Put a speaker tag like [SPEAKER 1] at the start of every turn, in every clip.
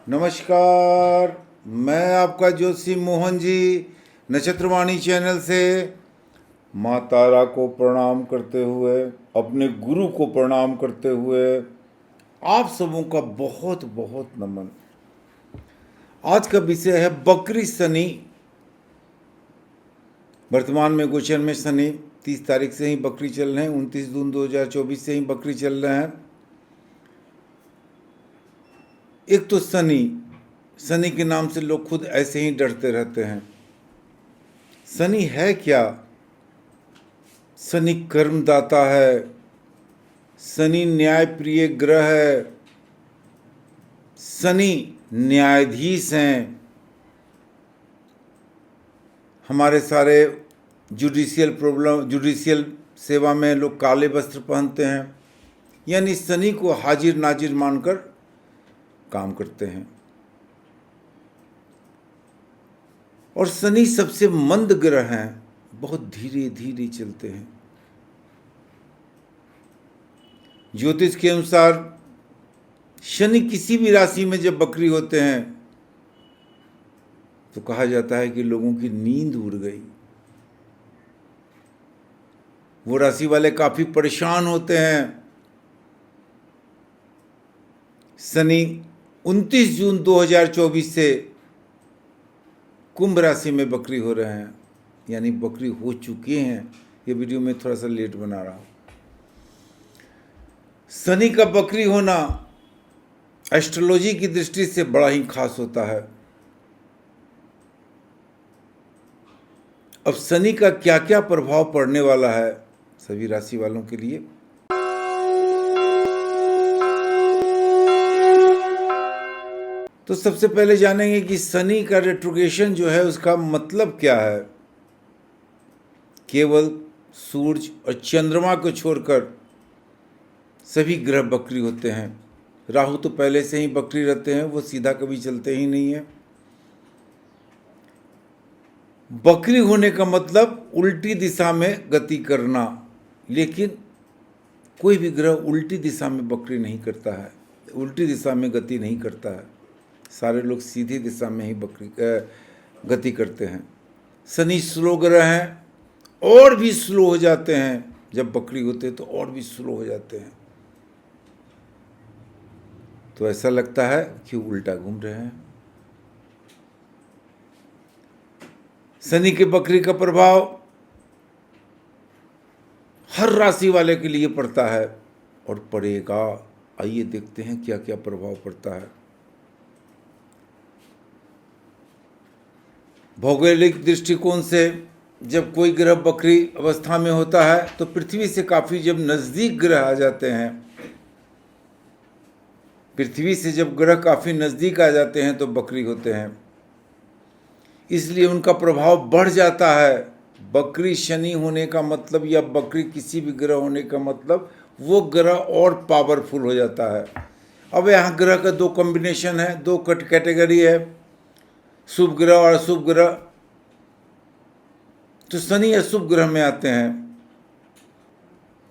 [SPEAKER 1] नमस्कार। मैं आपका जोशी मोहन जी नक्षत्रवाणी चैनल से माँ तारा को प्रणाम करते हुए, अपने गुरु को प्रणाम करते हुए आप सबों का बहुत बहुत नमन। आज का विषय है बकरी शनि। वर्तमान में गोचर में शनि 30 तारीख से ही बकरी चल रहे हैं, 29 जून 2024 से ही बकरी चल रहे हैं। एक तो शनि के नाम से लोग खुद ऐसे ही डरते रहते हैं। शनि है क्या? शनि कर्मदाता है, शनि न्यायप्रिय ग्रह है, शनि न्यायाधीश हैं। हमारे सारे जुडिशियल सेवा में लोग काले वस्त्र पहनते हैं, यानी शनि को हाजिर नाजिर मानकर काम करते हैं। और शनि सबसे मंद ग्रह हैं, बहुत धीरे धीरे चलते हैं। ज्योतिष के अनुसार शनि किसी भी राशि में जब बकरी होते हैं तो कहा जाता है कि लोगों की नींद उड़ गई। वो राशि वाले काफी परेशान होते हैं। शनि 29 जून 2024 से कुंभ राशि में बकरी हो रहे हैं, यानी बकरी हो चुके हैं। ये वीडियो मैं थोड़ा सा लेट बना रहा हूं। शनि का बकरी होना एस्ट्रोलॉजी की दृष्टि से बड़ा ही खास होता है। अब शनि का क्या क्या प्रभाव पड़ने वाला है सभी राशि वालों के लिए, तो सबसे पहले जानेंगे कि शनि का रेट्रोग्रेशन जो है उसका मतलब क्या है। केवल सूरज और चंद्रमा को छोड़कर सभी ग्रह बकरी होते हैं। राहु तो पहले से ही बकरी रहते हैं, वो सीधा कभी चलते ही नहीं है। बकरी होने का मतलब उल्टी दिशा में गति करना, लेकिन कोई भी ग्रह उल्टी दिशा में बकरी नहीं करता है, उल्टी दिशा में गति नहीं करता है। सारे लोग सीधी दिशा में ही गति करते हैं। शनि स्लो ग्रह हैं, और भी स्लो हो जाते हैं। जब बकरी होते हैं तो और भी स्लो हो जाते हैं, तो ऐसा लगता है कि उल्टा घूम रहे हैं। शनि के बकरी का प्रभाव हर राशि वाले के लिए पड़ता है और पड़ेगा। आइए देखते हैं क्या क्या प्रभाव पड़ता है। भौगोलिक दृष्टिकोण से जब कोई ग्रह बकरी अवस्था में होता है तो पृथ्वी से काफी जब नजदीक ग्रह आ जाते हैं, पृथ्वी से जब ग्रह काफी नजदीक आ जाते हैं तो बकरी होते हैं, इसलिए उनका प्रभाव बढ़ जाता है। बकरी शनि होने का मतलब या बकरी किसी भी ग्रह होने का मतलब वो ग्रह और पावरफुल हो जाता है। अब यहाँ ग्रह का दो कॉम्बिनेशन है, दो कैटेगरी है, शुभ ग्रह और अशुभ ग्रह। तो शनि अशुभ ग्रह में आते हैं।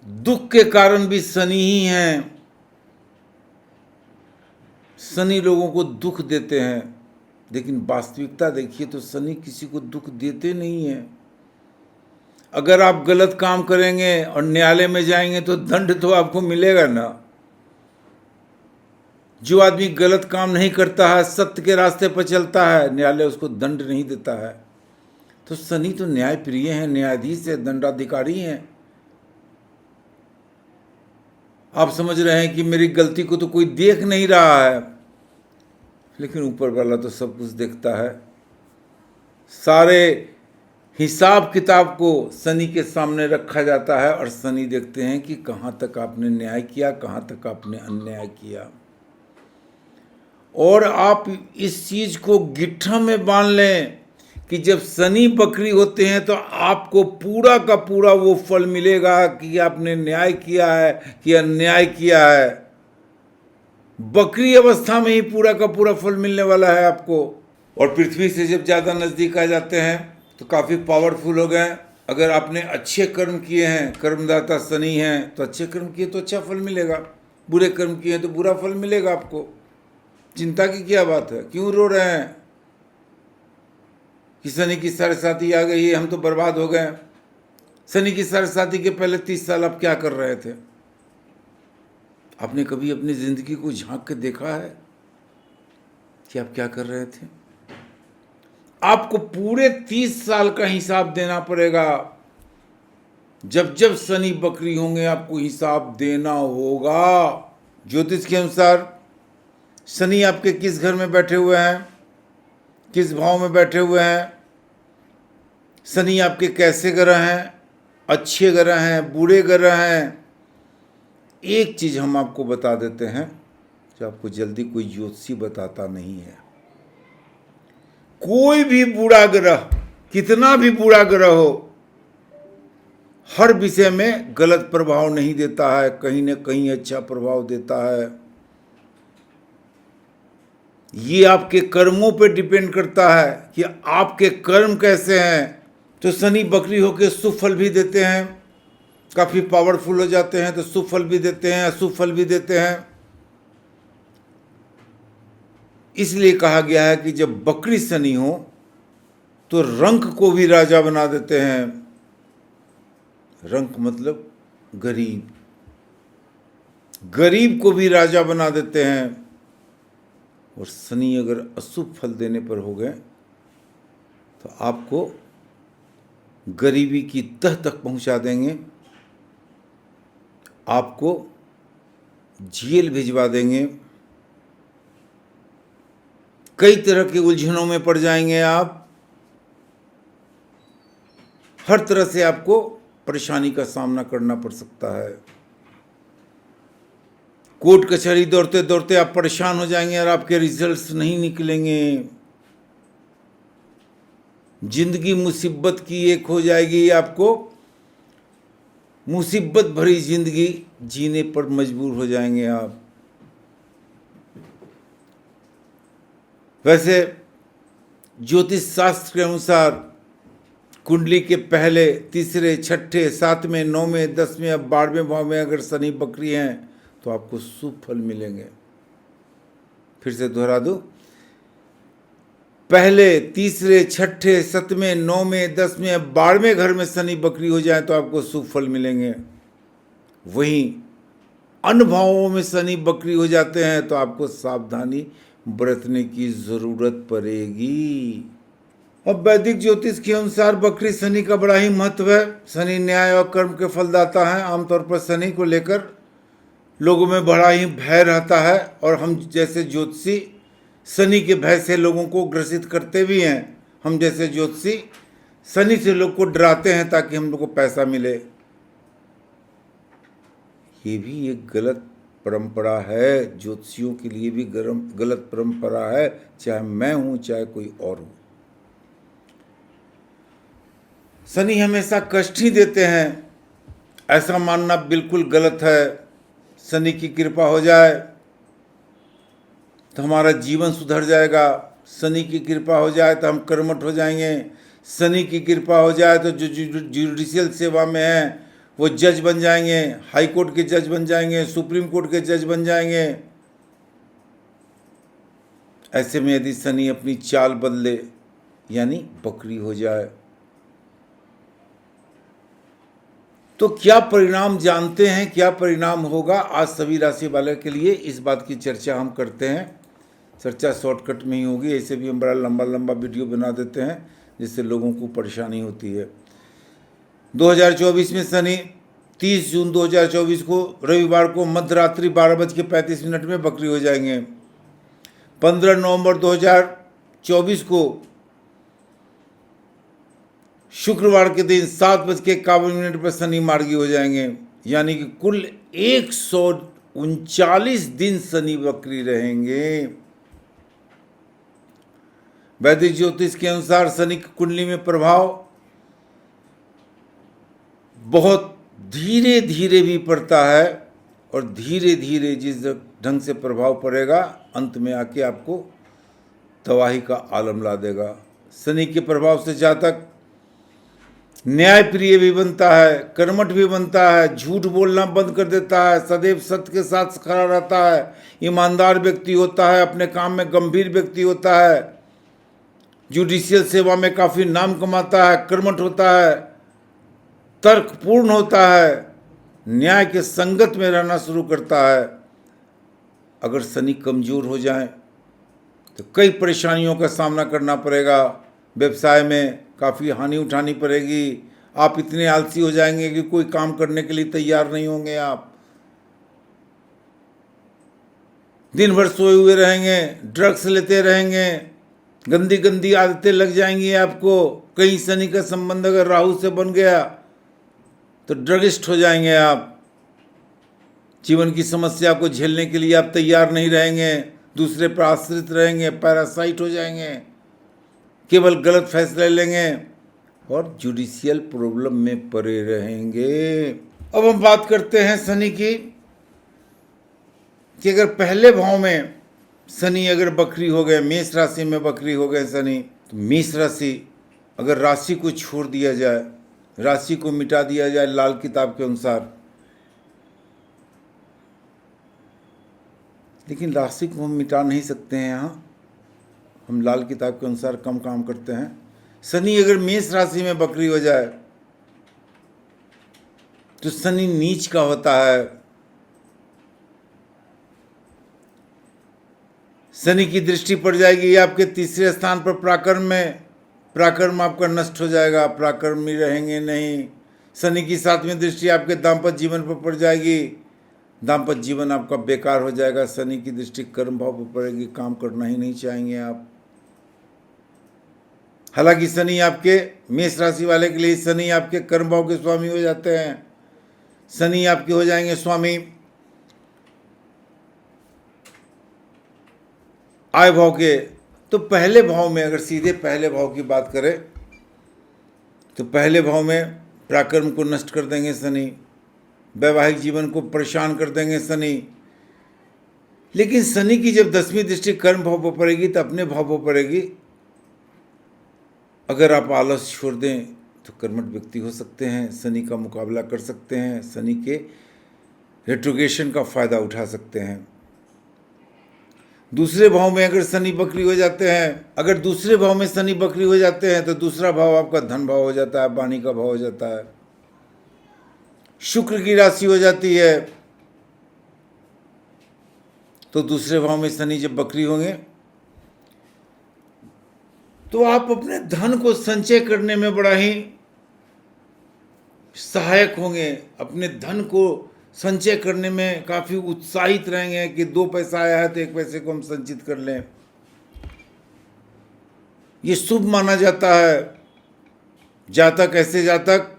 [SPEAKER 1] दुख के कारण भी शनि ही हैं। शनि लोगों को दुख देते हैं, लेकिन वास्तविकता देखिए तो शनि किसी को दुख देते नहीं हैं। अगर आप गलत काम करेंगे और न्यायालय में जाएंगे तो दंड तो आपको मिलेगा ना। जो आदमी गलत काम नहीं करता है, सत्य के रास्ते पर चलता है, न्यायालय उसको दंड नहीं देता है। तो शनि तो न्याय प्रिय हैं, न्यायाधीश है, दंडाधिकारी हैं। आप समझ रहे हैं कि मेरी गलती को तो कोई देख नहीं रहा है, लेकिन ऊपर वाला तो सब कुछ देखता है। सारे हिसाब किताब को शनि के सामने रखा जाता है और शनि देखते हैं कि कहाँ तक आपने न्याय किया, कहाँ तक आपने अन्याय किया। और आप इस चीज को गिट्ठा में बांध लें कि जब शनि बकरी होते हैं तो आपको पूरा का पूरा वो फल मिलेगा कि आपने न्याय किया है कि अन्याय किया है। बकरी अवस्था में ही पूरा का पूरा फल मिलने वाला है आपको। और पृथ्वी से जब ज़्यादा नज़दीक आ जाते हैं तो काफ़ी पावरफुल हो गए। अगर आपने अच्छे कर्म किए हैं, कर्मदाता शनि हैं, तो अच्छे कर्म किए तो अच्छा फल मिलेगा, बुरे कर्म किए हैं तो बुरा फल मिलेगा आपको। चिंता की क्या बात है? क्यों रो रहे हैं कि शनि की साढ़ेसाती आ गई है, हम तो बर्बाद हो गए? शनि की साढ़ेसाती के पहले 30 साल आप क्या कर रहे थे? आपने कभी अपनी जिंदगी को झांक के देखा है कि आप क्या कर रहे थे? आपको पूरे 30 साल का हिसाब देना पड़ेगा। जब जब शनि बकरी होंगे आपको हिसाब देना होगा। ज्योतिष के अनुसार शनि आपके किस घर में बैठे हुए हैं, किस भाव में बैठे हुए हैं, शनि आपके कैसे ग्रह हैं, अच्छे ग्रह हैं, बुरे ग्रह हैं, एक चीज हम आपको बता देते हैं जो आपको जल्दी कोई ज्योतिषी बताता नहीं है। कोई भी बुरा ग्रह, कितना भी बुरा ग्रह हो, हर विषय में गलत प्रभाव नहीं देता है, कहीं न कहीं अच्छा प्रभाव देता है। ये आपके कर्मों पे डिपेंड करता है कि आपके कर्म कैसे हैं। तो शनि बकरी होकर शुभ फल भी देते हैं, काफी पावरफुल हो जाते हैं तो शुभ फल भी देते हैं, अशुभ फल भी देते हैं। इसलिए कहा गया है कि जब बकरी शनि हो तो रंक को भी राजा बना देते हैं। रंक मतलब गरीब, गरीब को भी राजा बना देते हैं। और शनि अगर अशुभ फल देने पर हो गए तो आपको गरीबी की तह तक पहुंचा देंगे, आपको जेल भिजवा देंगे, कई तरह के उलझनों में पड़ जाएंगे आप। हर तरह से आपको परेशानी का सामना करना पड़ सकता है। कोर्ट कचहरी दौड़ते दौड़ते आप परेशान हो जाएंगे और आपके रिजल्ट्स नहीं निकलेंगे। जिंदगी मुसीबत की एक हो जाएगी, आपको मुसीबत भरी जिंदगी जीने पर मजबूर हो जाएंगे आप। वैसे ज्योतिष शास्त्र के अनुसार कुंडली के पहले, तीसरे, छठे, सातवें, नौवें, 10वें, 12वें भाव में अगर शनि बकरी हैं तो आपको शुभ फल मिलेंगे। फिर से दोहरा दूं, पहले, तीसरे, छठे, 7वें, 9वें, 10वें, 12वें घर में शनि बकरी हो जाए तो आपको शुभ फल मिलेंगे। वहीं अन्य भावों में शनि बकरी हो जाते हैं तो आपको सावधानी बरतने की जरूरत पड़ेगी। अब वैदिक ज्योतिष के अनुसार बकरी शनि का बड़ा ही महत्व है। शनि न्याय और कर्म के फलदाता हैं। आमतौर पर शनि को लेकर लोगों में बड़ा ही भय रहता है और हम जैसे ज्योतिषी शनि के भय से लोगों को ग्रसित करते भी हैं। हम जैसे ज्योतिषी शनि से लोग को डराते हैं ताकि हम लोग को पैसा मिले। ये भी एक गलत परंपरा है, ज्योतिषियों के लिए भी गलत परंपरा है, चाहे मैं हूं चाहे कोई और हो। शनि हमेशा कष्ट ही देते हैं, ऐसा मानना बिल्कुल गलत है। शनि की कृपा हो जाए तो हमारा जीवन सुधर जाएगा। शनि की कृपा हो जाए तो हम कर्मठ हो जाएंगे। शनि की कृपा हो जाए तो जो जुडिशियल सेवा में है वो जज बन जाएंगे, हाई कोर्ट के जज बन जाएंगे, सुप्रीम कोर्ट के जज बन जाएंगे। ऐसे में यदि शनि अपनी चाल बदले यानी बकरी हो जाए तो क्या परिणाम जानते हैं? क्या परिणाम होगा आज सभी राशि वाले के लिए, इस बात की चर्चा हम करते हैं। चर्चा शॉर्टकट में ही होगी, ऐसे भी हम बड़ा लंबा लंबा वीडियो बना देते हैं जिससे लोगों को परेशानी होती है। 2024 में शनि 30 जून 2024 को रविवार को मध्यरात्रि 12:35 में बकरी हो जाएंगे। 15 नवंबर 2024 को शुक्रवार के दिन 7:51 पर शनि मार्गी हो जाएंगे। यानी कि कुल 139 दिन शनि बकरी रहेंगे। वैदिक ज्योतिष के अनुसार शनि की कुंडली में प्रभाव बहुत धीरे धीरे भी पड़ता है और धीरे धीरे जिस ढंग से प्रभाव पड़ेगा अंत में आके आपको तबाही का आलम ला देगा। शनि के प्रभाव से जातक न्याय प्रिय भी बनता है, कर्मठ भी बनता है, झूठ बोलना बंद कर देता है, सदैव सत्य के साथ खड़ा रहता है, ईमानदार व्यक्ति होता है, अपने काम में गंभीर व्यक्ति होता है, जुडिशियल सेवा में काफ़ी नाम कमाता है, कर्मठ होता है, तर्कपूर्ण होता है, न्याय के संगत में रहना शुरू करता है। अगर शनि कमज़ोर हो जाए तो कई परेशानियों का सामना करना पड़ेगा, व्यवसाय में काफ़ी हानि उठानी पड़ेगी, आप इतने आलसी हो जाएंगे कि कोई काम करने के लिए तैयार नहीं होंगे, आप दिन भर सोए हुए रहेंगे, ड्रग्स लेते रहेंगे, गंदी गंदी आदतें लग जाएंगी आपको। कहीं शनि का संबंध अगर राहु से बन गया तो ड्रगिस्ट हो जाएंगे आप। जीवन की समस्या को झेलने के लिए आप तैयार नहीं रहेंगे, दूसरे पर आश्रित रहेंगे, पैरासाइट हो जाएंगे, केवल गलत फैसले लेंगे और जुडिशियल प्रॉब्लम में पड़े रहेंगे। अब हम बात करते हैं शनि की कि अगर पहले भाव में शनि अगर बकरी हो गए, मेष राशि में बकरी हो गए शनि, तो मेष राशि अगर राशि को छोड़ दिया जाए, राशि को मिटा दिया जाए लाल किताब के अनुसार, लेकिन राशि को हम मिटा नहीं सकते हैं, यहाँ हम लाल किताब के अनुसार कम काम करते हैं। शनि अगर मेष राशि में बकरी हो जाए तो शनि नीच का होता है। शनि की दृष्टि पड़ जाएगी आपके तीसरे स्थान पर पराक्रम में, पराक्रम आपका नष्ट हो जाएगा, पराक्रमी रहेंगे नहीं। शनि की 7वीं दृष्टि आपके दाम्पत्य जीवन पर पड़ जाएगी, दाम्पत्य जीवन आपका बेकार हो जाएगा। शनि की दृष्टि कर्म भाव पर पड़ेगी, काम करना ही नहीं चाहेंगे आप। हालांकि शनि आपके मेष राशि वाले के लिए शनि आपके कर्म भाव के स्वामी हो जाते हैं, शनि आपके हो जाएंगे स्वामी आय भाव के। तो पहले भाव में अगर सीधे पहले भाव की बात करें तो पहले भाव में पराक्रम को नष्ट कर देंगे शनि, वैवाहिक जीवन को परेशान कर देंगे शनि। लेकिन शनि की जब 10वीं दृष्टि कर्म भाव पर पड़ेगी तो अपने भाव पर पड़ेगी। अगर आप आलस छोड़ दें तो कर्मठ व्यक्ति हो सकते हैं, शनि का मुकाबला कर सकते हैं, शनि के रेट्रोगेशन का फायदा उठा सकते हैं। दूसरे भाव में अगर शनि बकरी हो जाते हैं, अगर दूसरे भाव में शनि बकरी हो जाते हैं तो दूसरा भाव आपका धन भाव हो जाता है, वाणी का भाव हो जाता है, शुक्र की राशि हो जाती है। तो दूसरे भाव में शनि जब बकरी होंगे तो आप अपने धन को संचय करने में बड़ा ही सहायक होंगे, अपने धन को संचय करने में काफ़ी उत्साहित रहेंगे कि 2 पैसा आया है तो 1 पैसे को हम संचित कर लें। ये शुभ माना जाता है। जातक ऐसे जातक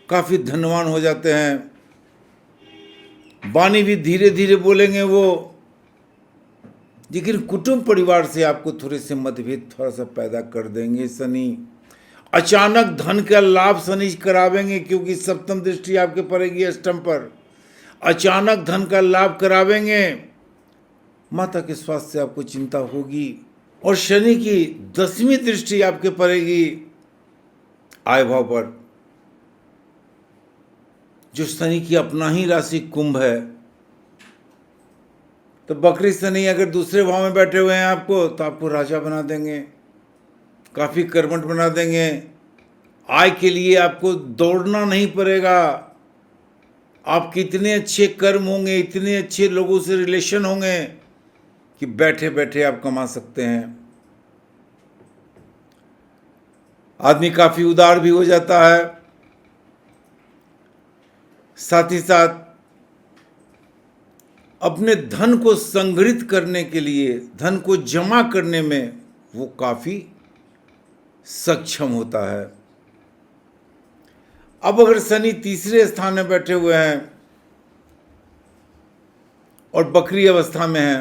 [SPEAKER 1] काफ़ी धनवान हो जाते हैं, वाणी भी धीरे धीरे बोलेंगे वो। लेकिन कुटुंब परिवार से आपको थोड़े से मतभेद थोड़ा सा पैदा कर देंगे शनि। अचानक धन का लाभ शनि करावेंगे, क्योंकि 7वीं दृष्टि आपके पड़ेगी अष्टम पर। अचानक धन का लाभ करावेंगे, माता के स्वास्थ्य से आपको चिंता होगी। और शनि की 10वीं दृष्टि आपके पड़ेगी आय भाव पर, जो शनि की अपना ही राशि कुंभ है। तो बकरी शनि अगर दूसरे भाव में बैठे हुए हैं आपको, तो आपको राजा बना देंगे, काफ़ी कर्मठ बना देंगे। आय के लिए आपको दौड़ना नहीं पड़ेगा। आपके इतने अच्छे कर्म होंगे, इतने अच्छे लोगों से रिलेशन होंगे कि बैठे बैठे आप कमा सकते हैं। आदमी काफ़ी उदार भी हो जाता है, साथ ही साथ अपने धन को संग्रहित करने के लिए, धन को जमा करने में वो काफ़ी सक्षम होता है। अब अगर शनि तीसरे स्थान में बैठे हुए हैं और बकरी अवस्था में है,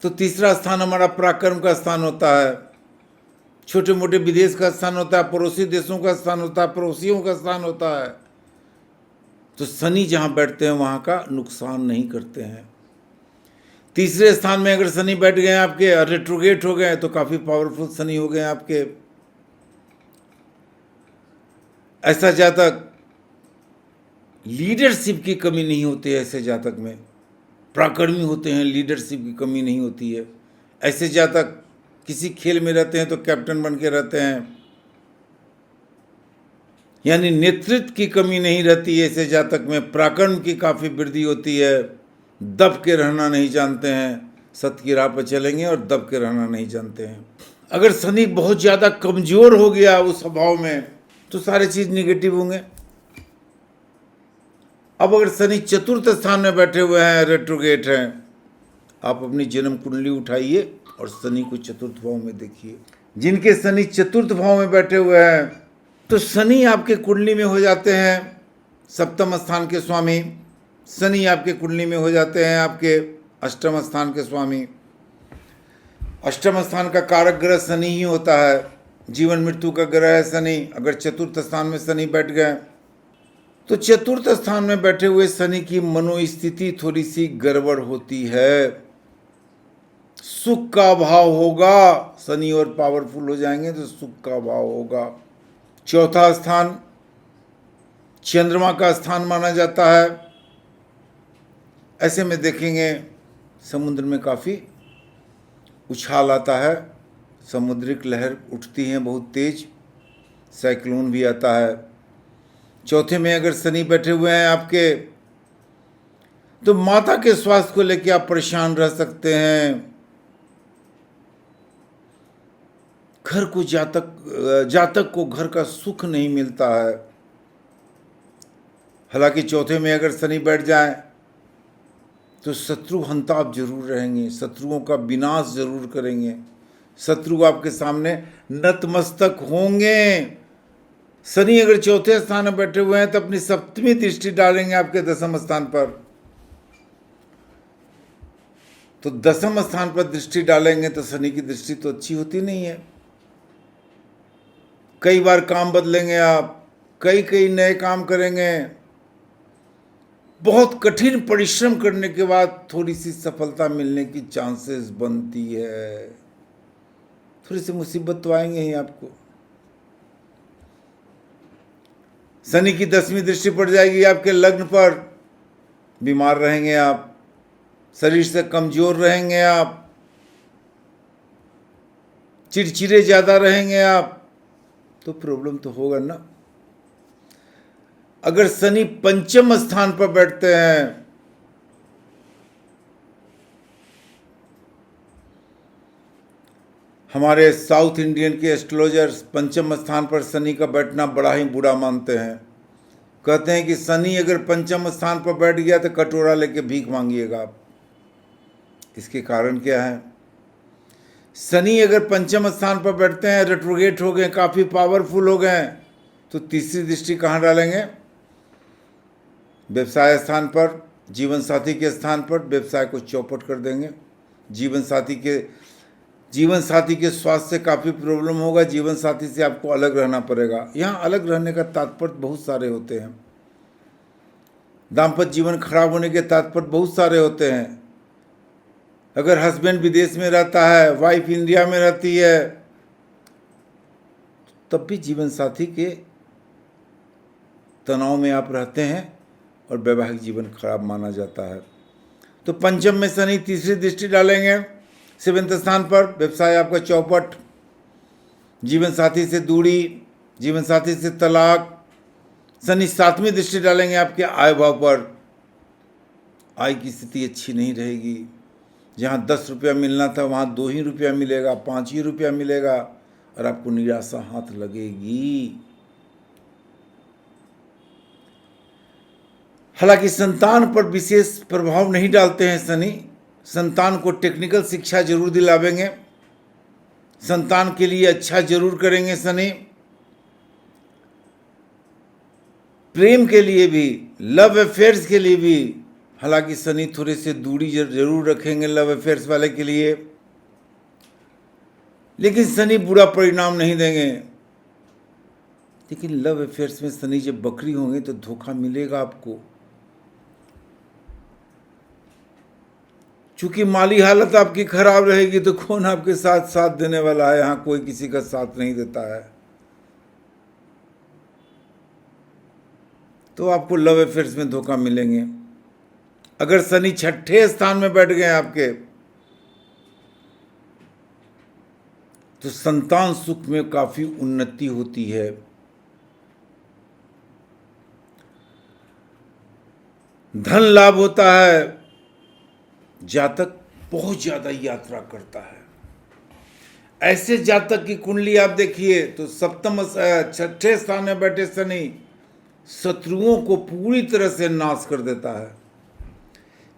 [SPEAKER 1] तो तीसरा स्थान हमारा पराक्रम का स्थान होता है, छोटे मोटे विदेश का स्थान होता है, पड़ोसी देशों का स्थान होता है, पड़ोसियों का स्थान होता है। तो शनि जहाँ बैठते हैं वहाँ का नुकसान नहीं करते हैं। तीसरे स्थान में अगर शनि बैठ गए आपके, रेट्रोगेट हो गए, तो काफ़ी पावरफुल शनि हो गए आपके। ऐसा जातक, लीडरशिप की कमी नहीं होती है ऐसे जातक में, पराक्रमी होते हैं, लीडरशिप की कमी नहीं होती है। ऐसे जातक किसी खेल में रहते हैं तो कैप्टन बन के रहते हैं, यानी नेतृत्व की कमी नहीं रहती है ऐसे जातक में। पराक्रम की काफ़ी वृद्धि होती है, दब के रहना नहीं जानते हैं, सत्य की राह पर चलेंगे और दब के रहना नहीं जानते हैं। अगर शनि बहुत ज़्यादा कमज़ोर हो गया उस स्वभाव में तो सारी चीज़ निगेटिव होंगे। अब अगर शनि चतुर्थ स्थान में बैठे हुए हैं, रेट्रोगेट हैं, आप अपनी जन्म कुंडली उठाइए और शनि को चतुर्थ भाव में देखिए। जिनके शनि चतुर्थ भाव में बैठे हुए हैं तो शनि आपके कुंडली में हो जाते हैं सप्तम स्थान के स्वामी। शनि आपके कुंडली में हो जाते हैं आपके अष्टम स्थान के स्वामी। अष्टम स्थान का कारक ग्रह शनि ही होता है, जीवन मृत्यु का ग्रह है शनि। अगर चतुर्थ स्थान में शनि बैठ गए तो चतुर्थ स्थान में बैठे हुए शनि की मनोस्थिति थोड़ी सी गड़बड़ होती है, सुख का अभाव होगा। शनि और पावरफुल हो जाएंगे तो सुख का अभाव होगा। चौथा स्थान चंद्रमा का स्थान माना जाता है। ऐसे में देखेंगे समुद्र में काफ़ी उछाल आता है, समुद्रिक लहर उठती हैं बहुत तेज, साइक्लोन भी आता है। चौथे में अगर शनि बैठे हुए हैं आपके तो माता के स्वास्थ्य को लेकर आप परेशान रह सकते हैं। घर को जातक को घर का सुख नहीं मिलता है। हालांकि चौथे में अगर शनि बैठ जाए तो शत्रु हंताप जरूर रहेंगे, शत्रुओं का विनाश जरूर करेंगे, शत्रु आपके सामने नतमस्तक होंगे। शनि अगर चौथे स्थान में बैठे हुए हैं तो अपनी सप्तमी दृष्टि डालेंगे आपके दसम स्थान पर। तो दसम स्थान पर दृष्टि डालेंगे तो शनि की दृष्टि तो अच्छी होती नहीं है। कई बार काम बदलेंगे आप, कई नए काम करेंगे, बहुत कठिन परिश्रम करने के बाद थोड़ी सी सफलता मिलने की चांसेस बनती है। थोड़ी सी मुसीबत तो आएंगे ही आपको। शनि की 10वीं दृष्टि पड़ जाएगी आपके लग्न पर, बीमार रहेंगे आप, शरीर से कमजोर रहेंगे आप, चिड़चिड़े ज़्यादा रहेंगे आप, तो प्रॉब्लम तो होगा ना। अगर शनि पंचम स्थान पर बैठते हैं हमारे साउथ इंडियन के एस्ट्रोलॉजर्स पंचम स्थान पर शनि का बैठना बड़ा ही बुरा मानते हैं। कहते हैं कि शनि अगर पंचम स्थान पर बैठ गया तो कटोरा लेके भीख मांगिएगा आप। इसके कारण क्या है? शनि अगर पंचम स्थान पर बैठते हैं, रेट्रोगेट हो गए, काफ़ी पावरफुल हो गए, तो तीसरी दृष्टि कहाँ डालेंगे? व्यवसाय स्थान पर, जीवन साथी के स्थान पर। व्यवसाय को चौपट कर देंगे। जीवन साथी के स्वास्थ्य से काफ़ी प्रॉब्लम होगा। जीवन साथी से आपको अलग रहना पड़ेगा। यहाँ अलग रहने का तात्पर्य बहुत सारे होते हैं। दाम्पत्य जीवन खराब होने के तात्पर्य बहुत सारे होते हैं। अगर हस्बैंड विदेश में रहता है, वाइफ इंडिया में रहती है, तब भी जीवन साथी के तनाव में आप रहते हैं और वैवाहिक जीवन खराब माना जाता है। तो पंचम में शनि तीसरी दृष्टि डालेंगे 7वें स्थान पर। व्यवसाय आपका चौपट, जीवन साथी से दूरी, जीवन साथी से तलाक। शनि 7वीं दृष्टि डालेंगे आपके आय भाव पर। आय की स्थिति अच्छी नहीं रहेगी। जहाँ 10 रुपया मिलना था वहाँ 2 ही रुपया मिलेगा, 5 ही रुपया मिलेगा और आपको निराशा हाथ लगेगी। हालांकि संतान पर विशेष प्रभाव नहीं डालते हैं शनि। संतान को टेक्निकल शिक्षा जरूर दिलावेंगे, संतान के लिए अच्छा जरूर करेंगे शनि। प्रेम के लिए भी, लव अफेयर्स के लिए भी, हालांकि शनि थोड़े से दूरी जरूर रखेंगे लव अफेयर्स वाले के लिए, लेकिन शनि बुरा परिणाम नहीं देंगे। लेकिन लव अफेयर्स में शनि जब बकरी होंगे तो धोखा मिलेगा आपको। चूंकि माली हालत आपकी खराब रहेगी तो कौन आपके साथ देने वाला है? यहाँ कोई किसी का साथ नहीं देता है। तो आपको लव अफेयर्स में धोखा मिलेंगे। अगर शनि छठे स्थान में बैठ गए आपके, तो संतान सुख में काफी उन्नति होती है। धन लाभ होता है। जातक बहुत ज्यादा यात्रा करता है। ऐसे जातक की कुंडली आप देखिए तो सप्तम छठे स्थान में बैठे शनि शत्रुओं को पूरी तरह से नाश कर देता है।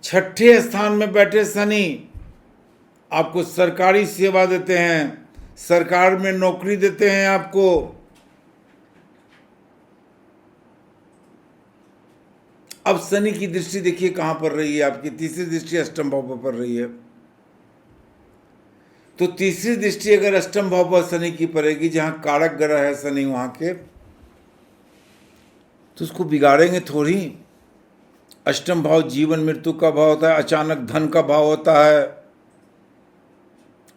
[SPEAKER 1] छठे स्थान में बैठे शनि आपको सरकारी सेवा देते हैं, सरकार में नौकरी देते हैं आपको। अब शनि की दृष्टि देखिए कहां पर रही है, आपकी तीसरी दृष्टि अष्टम भाव पर पड़ रही है। तो तीसरी दृष्टि अगर अष्टम भाव पर शनि की पड़ेगी, जहां कारक ग्रह है शनि वहां के, तो उसको बिगाड़ेंगे थोड़ी। अष्टम भाव जीवन मृत्यु का भाव होता है, अचानक धन का भाव होता है।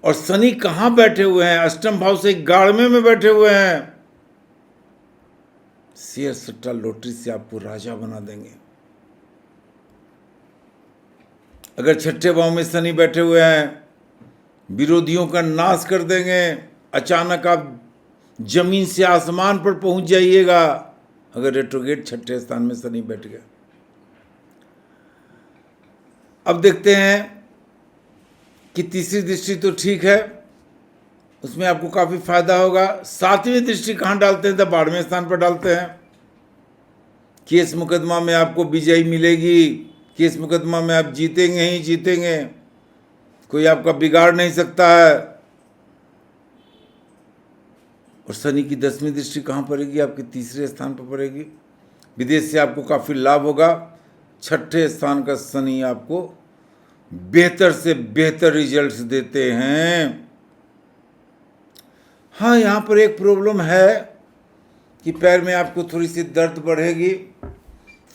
[SPEAKER 1] और शनि कहां बैठे हुए हैं? अष्टम भाव से 11वें में बैठे हुए हैं। शेयर सट्टा लॉटरी से आपको राजा बना देंगे। अगर छठे भाव में शनि बैठे हुए हैं, विरोधियों का नाश कर देंगे। अचानक आप जमीन से आसमान पर पहुंच जाइएगा, अगर रेट्रोगेट छठे स्थान में शनि बैठ गया। अब देखते हैं कि तीसरी दृष्टि तो ठीक है, उसमें आपको काफी फायदा होगा। सातवीं दृष्टि कहां डालते हैं? तो 12वें स्थान पर डालते हैं। केस मुकदमा में आपको विजयी मिलेगी। केस मुकदमा में आप जीतेंगे ही जीतेंगे, कोई आपका बिगाड़ नहीं सकता है। और शनि की 10वीं दृष्टि कहां पड़ेगी? आपके तीसरे स्थान पर पड़ेगी। विदेश से आपको काफी लाभ होगा। छठे स्थान का शनि आपको बेहतर से बेहतर रिजल्ट्स देते हैं। हाँ, यहां पर एक प्रॉब्लम है कि पैर में आपको थोड़ी सी दर्द बढ़ेगी,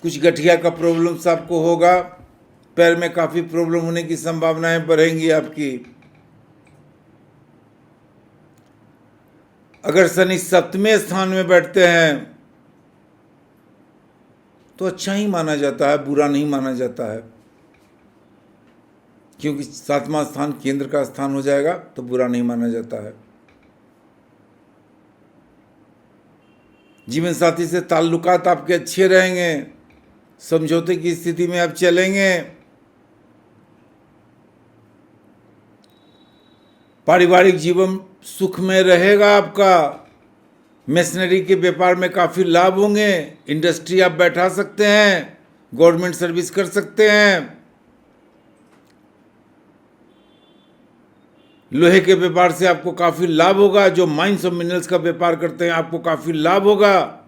[SPEAKER 1] कुछ गठिया का प्रॉब्लम्स आपको होगा, पैर में काफी प्रॉब्लम होने की संभावनाएं बढ़ेंगी आपकी। अगर शनि 7वें स्थान में बैठते हैं तो अच्छा ही माना जाता है, बुरा नहीं माना जाता है, क्योंकि 7वां स्थान केंद्र का स्थान हो जाएगा, तो बुरा नहीं माना जाता है। जीवन साथी से ताल्लुकात आपके अच्छे रहेंगे, समझौते की स्थिति में आप चलेंगे। पारिवारिक जीवन सुख में रहेगा आपका। मशीनरी के व्यापार में काफी लाभ होंगे। इंडस्ट्री आप बैठा सकते हैं, गवर्नमेंट सर्विस कर सकते हैं। लोहे के व्यापार से आपको काफी लाभ होगा। जो माइंस और मिनरल्स का व्यापार करते हैं, आपको काफी लाभ होगा।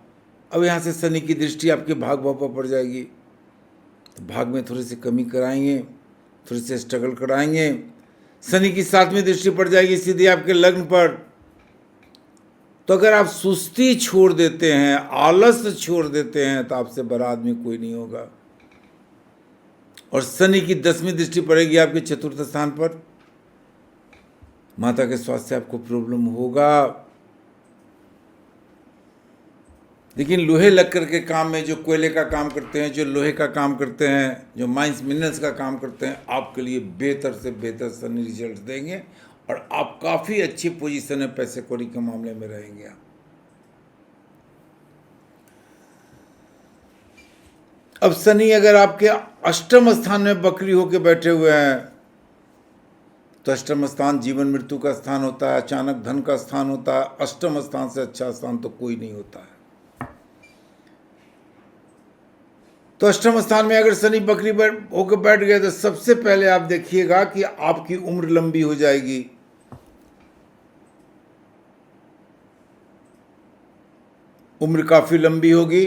[SPEAKER 1] अब यहां से शनि की दृष्टि आपके भाग भाव पर पड़ जाएगी, तो भाग में थोड़ी सी कमी कराएंगे, थोड़ी सी स्ट्रगल कराएंगे। शनि की 7वीं दृष्टि पड़ जाएगी सीधे आपके लग्न पर। तो अगर आप सुस्ती छोड़ देते हैं, आलस छोड़ देते हैं, तो आपसे बड़ा आदमी कोई नहीं होगा। और शनि की 10वीं दृष्टि पड़ेगी आपके चतुर्थ स्थान पर। माता के स्वास्थ्य से आपको प्रॉब्लम होगा। लेकिन लोहे लक्कर के काम में, जो कोयले का काम करते हैं, जो लोहे का काम करते हैं, जो माइंस मिनरल्स का काम करते हैं, आपके लिए बेहतर से बेहतर शनि रिजल्ट देंगे और आप काफ़ी अच्छी पोजीशन में पैसे कौड़ी के मामले में रहेंगे। अब शनि अगर आपके अष्टम स्थान में बकरी होकर बैठे हुए हैं, तो अष्टम स्थान जीवन मृत्यु का स्थान होता है, अचानक धन का स्थान होता है। अष्टम स्थान से अच्छा स्थान तो कोई नहीं होता है। तो अष्टम स्थान में अगर शनि बकरी होकर बैठ गए, तो सबसे पहले आप देखिएगा कि आपकी उम्र लंबी हो जाएगी। उम्र काफी लंबी होगी।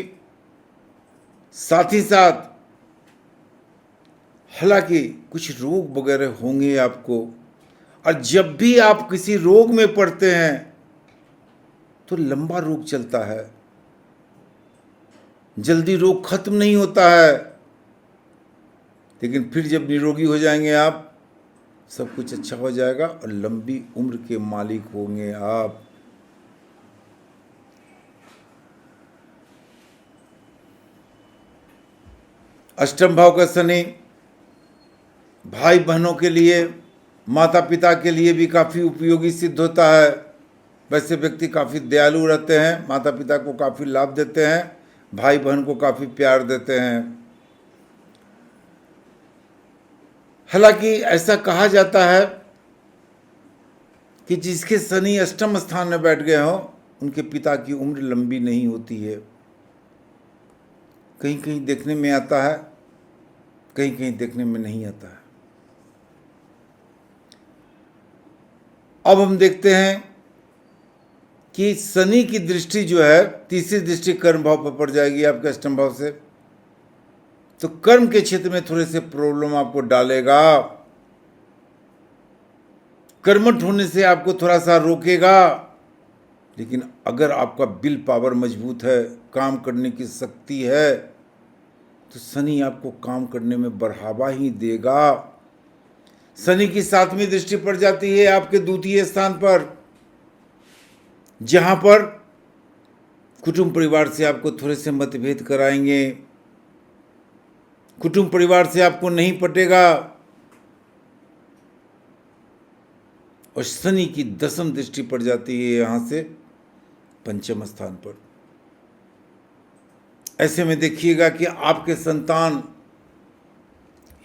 [SPEAKER 1] साथ ही साथ हालांकि कुछ रोग वगैरह होंगे आपको, और जब भी आप किसी रोग में पड़ते हैं तो लंबा रोग चलता है, जल्दी रोग खत्म नहीं होता है। लेकिन फिर जब निरोगी हो जाएंगे आप, सब कुछ अच्छा हो जाएगा और लंबी उम्र के मालिक होंगे आप। अष्टम भाव का शनि भाई बहनों के लिए, माता पिता के लिए भी काफ़ी उपयोगी सिद्ध होता है। वैसे व्यक्ति काफ़ी दयालु रहते हैं, माता पिता को काफ़ी लाभ देते हैं, भाई बहन को काफ़ी प्यार देते हैं। हालांकि ऐसा कहा जाता है कि जिसके शनि अष्टम स्थान में बैठ गए हों उनके पिता की उम्र लंबी नहीं होती है। कहीं कहीं देखने में आता है, कहीं कहीं देखने में नहीं आता है। अब हम देखते हैं कि शनि की दृष्टि जो है, तीसरी दृष्टि कर्म भाव पर पड़ जाएगी आपके अष्टम भाव से, तो कर्म के क्षेत्र में थोड़े से प्रॉब्लम आपको डालेगा, कर्मठ होने से आपको थोड़ा सा रोकेगा। लेकिन अगर आपका विल पावर मजबूत है, काम करने की शक्ति है, तो शनि आपको काम करने में बढ़ावा ही देगा। शनि की 7वीं दृष्टि पड़ जाती है आपके द्वितीय स्थान पर, जहां पर कुटुंब परिवार से आपको थोड़े से मतभेद कराएंगे, कुटुंब परिवार से आपको नहीं पटेगा। और शनि की 10वीं दृष्टि पड़ जाती है यहां से पंचम स्थान पर। ऐसे में देखिएगा कि आपके संतान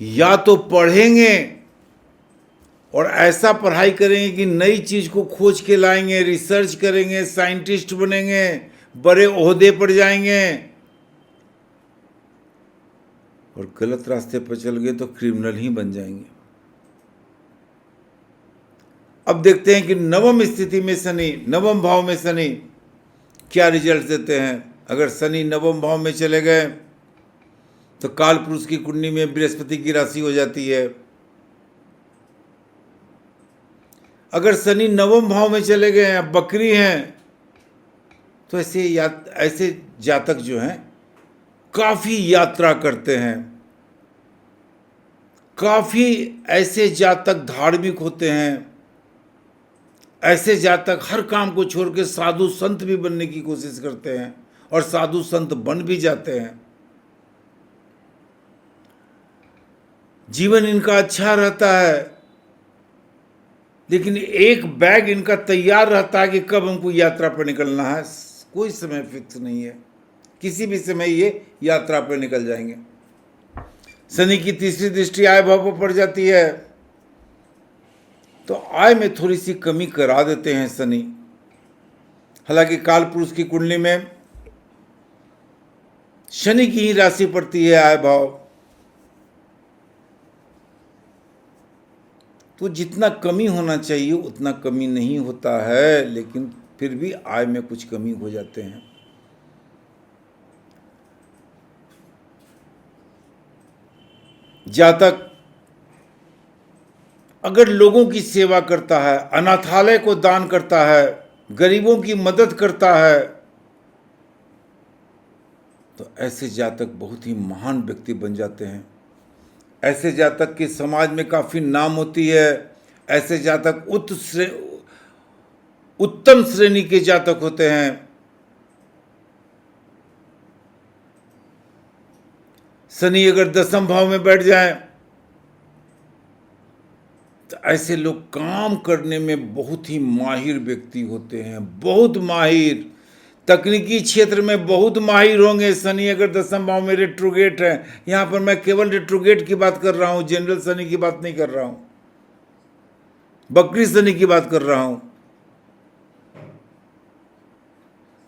[SPEAKER 1] या तो पढ़ेंगे और ऐसा पढ़ाई करेंगे कि नई चीज को खोज के लाएंगे, रिसर्च करेंगे, साइंटिस्ट बनेंगे, बड़े ओहदे पर जाएंगे, और गलत रास्ते पर चल गए तो क्रिमिनल ही बन जाएंगे। अब देखते हैं कि नवम स्थिति में शनि, नवम भाव में शनि क्या रिजल्ट देते हैं। अगर शनि नवम भाव में चले गए तो काल पुरुष की कुंडली में बृहस्पति की राशि हो जाती है। अगर शनि नवम भाव में चले गए हैं, बकरी हैं, तो ऐसे जातक जो हैं काफी यात्रा करते हैं, काफी ऐसे जातक धार्मिक होते हैं, ऐसे जातक हर काम को छोड़ के साधु संत भी बनने की कोशिश करते हैं और साधु संत बन भी जाते हैं। जीवन इनका अच्छा रहता है, लेकिन एक बैग इनका तैयार रहता है कि कब हमको यात्रा पर निकलना है। कोई समय फिक्स नहीं है, किसी भी समय ये यात्रा पर निकल जाएंगे। शनि की तीसरी दृष्टि आय भाव पर पड़ जाती है, तो आय में थोड़ी सी कमी करा देते हैं शनि। हालांकि काल पुरुष की कुंडली में शनि की ही राशि पड़ती है आय भाव, तो जितना कमी होना चाहिए उतना कमी नहीं होता है, लेकिन फिर भी आय में कुछ कमी हो जाते हैं। जातक अगर लोगों की सेवा करता है, अनाथालय को दान करता है, गरीबों की मदद करता है, तो ऐसे जातक बहुत ही महान व्यक्ति बन जाते हैं। ऐसे जातक की समाज में काफी नाम होती है। ऐसे जातक उत्तम श्रेणी के जातक होते हैं। शनि अगर 10वें भाव में बैठ जाए तो ऐसे लोग काम करने में बहुत ही माहिर व्यक्ति होते हैं, बहुत माहिर, तकनीकी क्षेत्र में बहुत माहिर होंगे। शनि अगर 10वें भाव में रेट्रोगेट है, यहाँ पर मैं केवल रेट्रोगेट की बात कर रहा हूँ, जनरल शनि की बात नहीं कर रहा हूँ, बकरी शनि की बात कर रहा हूँ।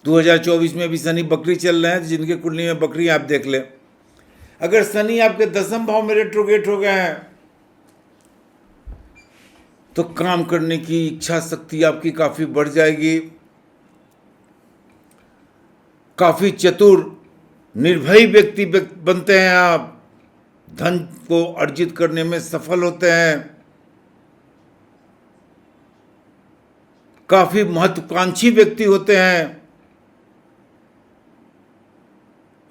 [SPEAKER 1] 2024 में भी शनि बकरी चल रहे हैं, जिनके कुंडली में बकरी आप देख लें। अगर शनि आपके 10वें भाव में रेट्रोगेट हो गए हैं तो काम करने की इच्छा शक्ति आपकी काफी बढ़ जाएगी, काफी चतुर निर्भयी व्यक्ति बनते हैं आप, धन को अर्जित करने में सफल होते हैं, काफी महत्वाकांक्षी व्यक्ति होते हैं।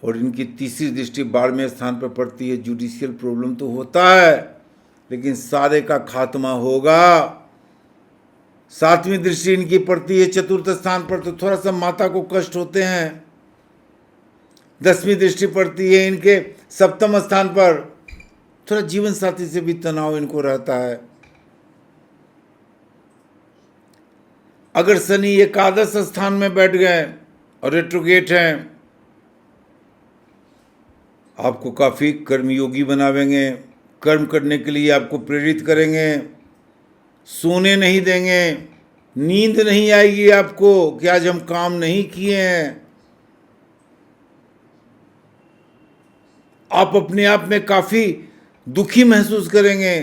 [SPEAKER 1] और इनकी तीसरी दृष्टि 12वें स्थान पर पड़ती है। जुडिशियल प्रॉब्लम तो होता है, लेकिन सारे का खात्मा होगा। 7वीं दृष्टि इनकी पड़ती है चतुर्थ स्थान पर, तो थोड़ा सा माता को कष्ट होते हैं, 10वीं दृष्टि पड़ती है इनके सप्तम स्थान पर। थोड़ा जीवन साथी से भी तनाव इनको रहता है। अगर शनि एकादश स्थान में बैठ गए और रेट्रोगेट हैं, आपको काफ़ी कर्मयोगी बनावेंगे, कर्म करने के लिए आपको प्रेरित करेंगे, सोने नहीं देंगे, नींद नहीं आएगी आपको कि आज हम काम नहीं किए हैं। आप अपने आप में काफ़ी दुखी महसूस करेंगे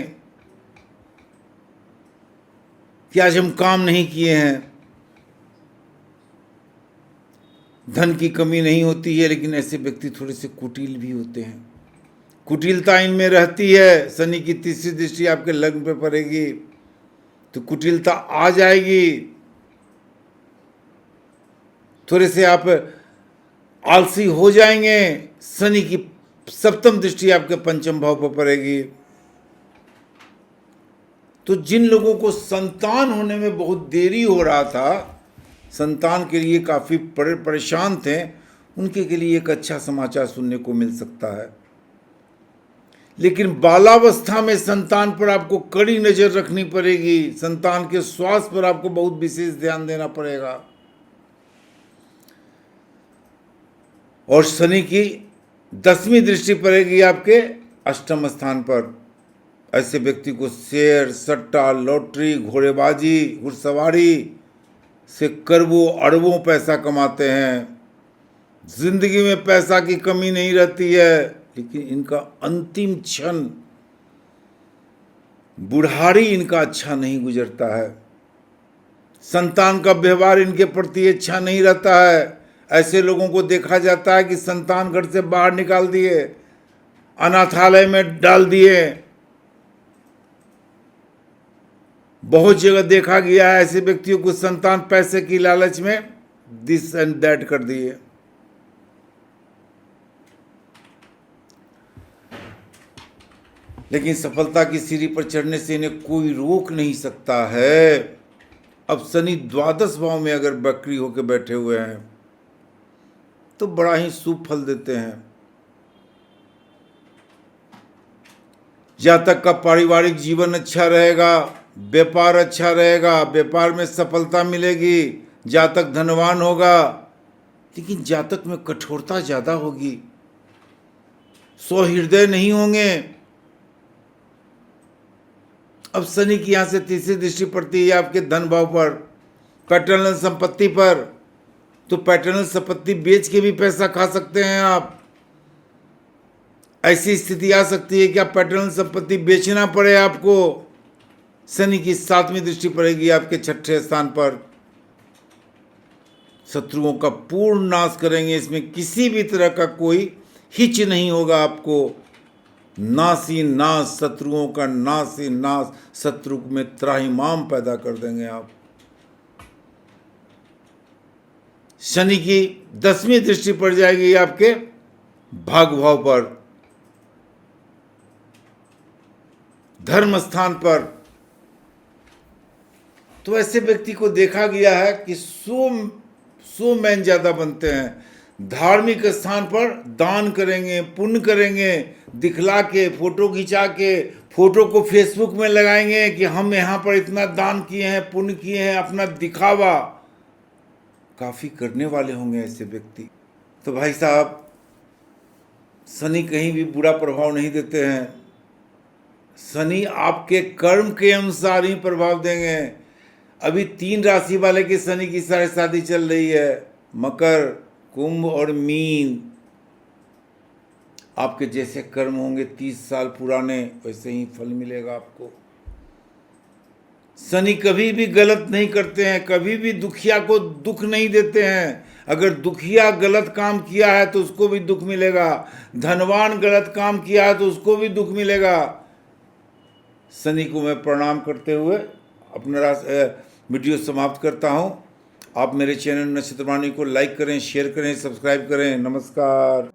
[SPEAKER 1] कि आज हम काम नहीं किए हैं। धन की कमी नहीं होती है, लेकिन ऐसे व्यक्ति थोड़े से कुटिल भी होते हैं। कुटिलता इनमें रहती है। शनि की तीसरी दृष्टि आपके लग्न पे पड़ेगी तो कुटिलता आ जाएगी। थोड़े से आप आलसी हो जाएंगे। शनि की सप्तम दृष्टि आपके पंचम भाव पर पड़ेगी। तो जिन लोगों को संतान होने में बहुत देरी हो रहा था, संतान के लिए काफ़ी परेशान थे, उनके के लिए एक अच्छा समाचार सुनने को मिल सकता है। लेकिन बालावस्था में संतान पर आपको कड़ी नज़र रखनी पड़ेगी। संतान के स्वास्थ्य पर आपको बहुत विशेष ध्यान देना पड़ेगा। और शनि की 10वीं दृष्टि पड़ेगी आपके अष्टम स्थान पर। ऐसे व्यक्ति को शेयर, सट्टा, लॉटरी, घोड़ेबाजी, घुड़सवारी से करोड़ों अरबों पैसा कमाते हैं। जिंदगी में पैसा की कमी नहीं रहती है, लेकिन इनका अंतिम क्षण, बुढ़ारी इनका अच्छा नहीं गुजरता है। संतान का व्यवहार इनके प्रति अच्छा नहीं रहता है। ऐसे लोगों को देखा जाता है कि संतान घर से बाहर निकाल दिए, अनाथालय में डाल दिए। बहुत जगह देखा गया है ऐसे व्यक्तियों को संतान पैसे की लालच में दिस एंड दैट कर दिए। लेकिन सफलता की सीढ़ी पर चढ़ने से इन्हें कोई रोक नहीं सकता है। अब शनि द्वादश भाव में अगर बकरी होकर बैठे हुए हैं तो बड़ा ही शुभ फल देते हैं। जातक का पारिवारिक जीवन अच्छा रहेगा, व्यापार अच्छा रहेगा, व्यापार में सफलता मिलेगी, जातक धनवान होगा। लेकिन जातक में कठोरता ज़्यादा होगी, सौहृदय नहीं होंगे। अब शनि की यहाँ से तीसरी दृष्टि पड़ती है आपके धन भाव पर, पैटर्नल संपत्ति पर। तो पैटर्नल संपत्ति बेच के भी पैसा खा सकते हैं आप। ऐसी स्थिति आ सकती है कि आप पैटर्नल संपत्ति बेचना पड़े आपको। शनि की 7वीं दृष्टि पड़ेगी आपके 6ठे स्थान पर। शत्रुओं का पूर्ण नाश करेंगे, इसमें किसी भी तरह का कोई हिच नहीं होगा आपको। नाश ही नाश, शत्रुओं का नाश ही नाश, शत्रु में त्राहिमाम पैदा कर देंगे आप। शनि की 10वीं दृष्टि पड़ जाएगी आपके भाग भाव पर, धर्म स्थान पर। तो ऐसे व्यक्ति को देखा गया है कि सो मैन ज्यादा बनते हैं। धार्मिक स्थान पर दान करेंगे, पुण्य करेंगे, दिखला के, फोटो खिंचा के, फोटो को फेसबुक में लगाएंगे कि हम यहाँ पर इतना दान किए हैं, पुण्य किए हैं, अपना दिखावा काफ़ी करने वाले होंगे ऐसे व्यक्ति। तो भाई साहब, शनि कहीं भी बुरा प्रभाव नहीं देते हैं। शनि आपके कर्म के अनुसार ही प्रभाव देंगे। अभी 3 राशि वाले की शनि की शादी चल रही है, मकर, कुंभ और मीन। आपके जैसे कर्म होंगे 30 साल पुराने, वैसे ही फल मिलेगा आपको। शनि कभी भी गलत नहीं करते हैं, कभी भी दुखिया को दुख नहीं देते हैं। अगर दुखिया गलत काम किया है तो उसको भी दुख मिलेगा, धनवान गलत काम किया है तो उसको भी दुख मिलेगा। शनि को मैं प्रणाम करते हुए अपना वीडियो समाप्त करता हूं। आप मेरे चैनल नक्षत्रवाणी को लाइक करें, शेयर करें, सब्सक्राइब करें। नमस्कार।